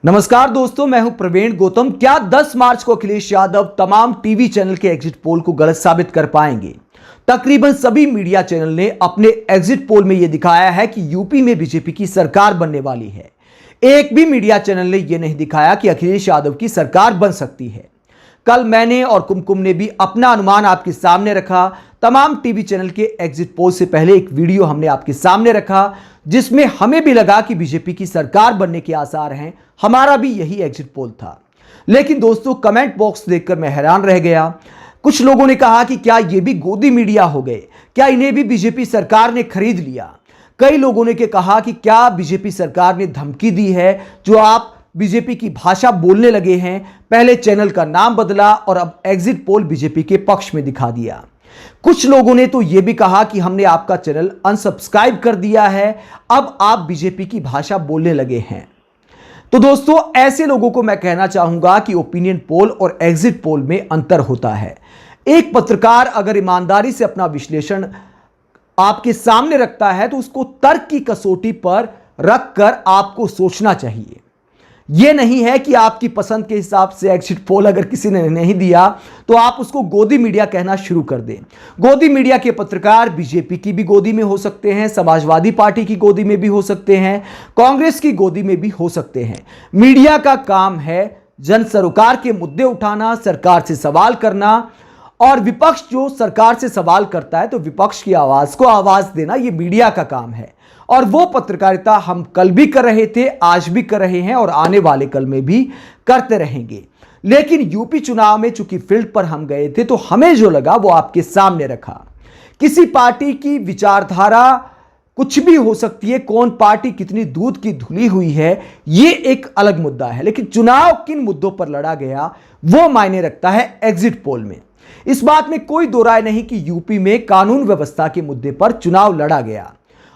नमस्कार दोस्तों, मैं हूं प्रवीण गौतम। क्या 10 मार्च को अखिलेश यादव तमाम टीवी चैनल के एग्जिट पोल को गलत साबित कर पाएंगे? तकरीबन सभी मीडिया चैनल ने अपने एग्जिट पोल में यह दिखाया है कि यूपी में बीजेपी की सरकार बनने वाली है। एक भी मीडिया चैनल ने यह नहीं दिखाया कि अखिलेश यादव की सरकार बन सकती है। कल मैंने और कुमकुम ने भी अपना अनुमान आपके सामने रखा। तमाम टीवी चैनल के एग्जिट पोल से पहले एक वीडियो हमने आपके सामने रखा जिसमें हमें भी लगा कि बीजेपी की सरकार बनने के आसार हैं। हमारा भी यही एग्जिट पोल था। लेकिन दोस्तों, कमेंट बॉक्स देखकर मैं हैरान रह गया। कुछ लोगों ने कहा कि क्या ये भी गोदी मीडिया हो गए, क्या इन्हें भी बीजेपी सरकार ने खरीद लिया। कई लोगों ने कहा कि क्या बीजेपी सरकार ने धमकी दी है, जो आप बीजेपी की भाषा बोलने लगे हैं। पहले चैनल का नाम बदला और अब एग्जिट पोल बीजेपी के पक्ष में दिखा दिया। कुछ लोगों ने तो यह भी कहा कि हमने आपका चैनल अनसब्सक्राइब कर दिया है, अब आप बीजेपी की भाषा बोलने लगे हैं। तो दोस्तों, ऐसे लोगों को मैं कहना चाहूंगा कि ओपिनियन पोल और एग्जिट पोल में अंतर होता है। एक पत्रकार अगर ईमानदारी से अपना विश्लेषण आपके सामने रखता है तो उसको तर्क की कसौटी पर रखकर आपको सोचना चाहिए। यह नहीं है कि आपकी पसंद के हिसाब से एग्जिट पोल अगर किसी ने नहीं दिया तो आप उसको गोदी मीडिया कहना शुरू कर दें। गोदी मीडिया के पत्रकार बीजेपी की भी गोदी में हो सकते हैं, समाजवादी पार्टी की गोदी में भी हो सकते हैं, कांग्रेस की गोदी में भी हो सकते हैं। मीडिया का काम है जन सरोकार के मुद्दे उठाना, सरकार से सवाल करना, और विपक्ष जो सरकार से सवाल करता है तो विपक्ष की आवाज को आवाज देना, यह मीडिया का काम है। और वो पत्रकारिता हम कल भी कर रहे थे, आज भी कर रहे हैं और आने वाले कल में भी करते रहेंगे। लेकिन यूपी चुनाव में चूंकि फील्ड पर हम गए थे तो हमें जो लगा वो आपके सामने रखा। किसी पार्टी की विचारधारा कुछ भी हो सकती है, कौन पार्टी कितनी दूध की धुली हुई है ये एक अलग मुद्दा है, लेकिन चुनाव किन मुद्दों पर लड़ा गया वो मायने रखता है एग्जिट पोल में। इस बात में कोई दो राय नहीं कि यूपी में कानून व्यवस्था के मुद्दे पर चुनाव लड़ा गया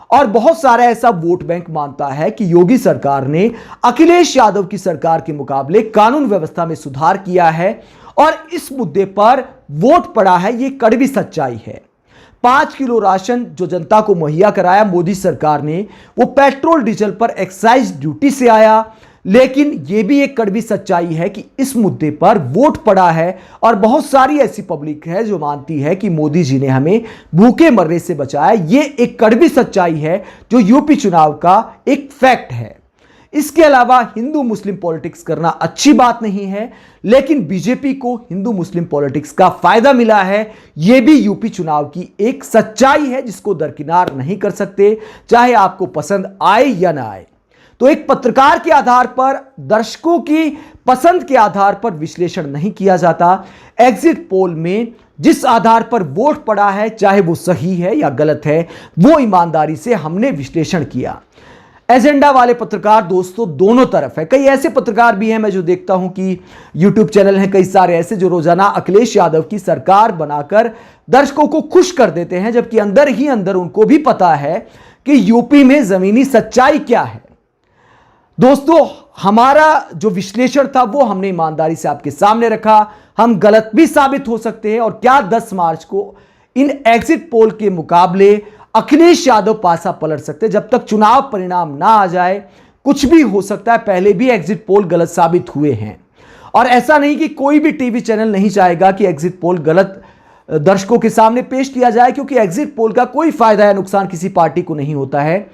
और बहुत सारा ऐसा वोट बैंक मानता है कि योगी सरकार ने अखिलेश यादव की सरकार के मुकाबले कानून व्यवस्था में सुधार किया है और इस मुद्दे पर वोट पड़ा है। यह कड़वी सच्चाई है। 5 किलो राशन जो जनता को मुहैया कराया मोदी सरकार ने, वो पेट्रोल डीजल पर एक्साइज ड्यूटी से आया। लेकिन यह भी एक कड़वी सच्चाई है कि इस मुद्दे पर वोट पड़ा है और बहुत सारी ऐसी पब्लिक है जो मानती है कि मोदी जी ने हमें भूखे मरने से बचाया। यह एक कड़वी सच्चाई है जो यूपी चुनाव का एक फैक्ट है। इसके अलावा हिंदू मुस्लिम पॉलिटिक्स करना अच्छी बात नहीं है, लेकिन बीजेपी को हिंदू मुस्लिम पॉलिटिक्स का फायदा मिला है। यह भी यूपी चुनाव की एक सच्चाई है जिसको दरकिनार नहीं कर सकते, चाहे आपको पसंद आए या ना आए। तो एक पत्रकार के आधार पर, दर्शकों की पसंद के आधार पर विश्लेषण नहीं किया जाता। एग्जिट पोल में जिस आधार पर वोट पड़ा है, चाहे वो सही है या गलत है, वो ईमानदारी से हमने विश्लेषण किया। एजेंडा वाले पत्रकार दोस्तों दोनों तरफ है। कई ऐसे पत्रकार भी हैं, मैं जो देखता हूं कि यूट्यूब चैनल हैं कई सारे ऐसे जो रोजाना अखिलेश यादव की सरकार बनाकर दर्शकों को खुश कर देते हैं, जबकि अंदर ही अंदर उनको भी पता है कि यूपी में जमीनी सच्चाई क्या है। दोस्तों, हमारा जो विश्लेषण था वो हमने ईमानदारी से आपके सामने रखा। हम गलत भी साबित हो सकते हैं और क्या 10 मार्च को इन एग्जिट पोल के मुकाबले अखिलेश यादव पासा पलट सकते हैं। जब तक चुनाव परिणाम ना आ जाए कुछ भी हो सकता है। पहले भी एग्जिट पोल गलत साबित हुए हैं और ऐसा नहीं कि कोई भी टीवी चैनल नहीं चाहेगा कि एग्जिट पोल गलत दर्शकों के सामने पेश किया जाए, क्योंकि एग्जिट पोल का कोई फायदा या नुकसान किसी पार्टी को नहीं होता है।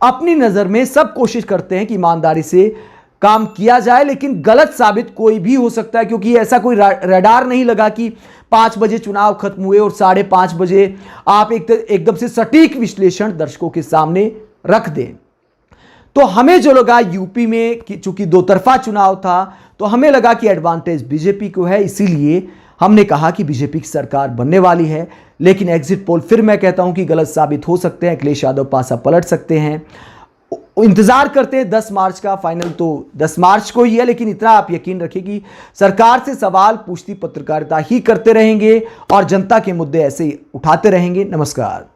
अपनी नजर में सब कोशिश करते हैं कि ईमानदारी से काम किया जाए, लेकिन गलत साबित कोई भी हो सकता है, क्योंकि ऐसा कोई रडार नहीं लगा कि 5 बजे चुनाव खत्म हुए और 5:30 बजे आप एकदम से सटीक विश्लेषण दर्शकों के सामने रख दें। तो हमें जो लगा यूपी में कि चूंकि दो तरफा चुनाव था तो हमें लगा कि एडवांटेज बीजेपी को है, इसीलिए हमने कहा कि बीजेपी की सरकार बनने वाली है। लेकिन एग्जिट पोल फिर मैं कहता हूं कि गलत साबित हो सकते हैं, अखिलेश यादव पासा पलट सकते हैं। इंतजार करते हैं 10 मार्च का। फाइनल तो 10 मार्च को ही है, लेकिन इतना आप यकीन रखिए कि सरकार से सवाल पूछती पत्रकारिता ही करते रहेंगे और जनता के मुद्दे ऐसे ही उठाते रहेंगे। नमस्कार।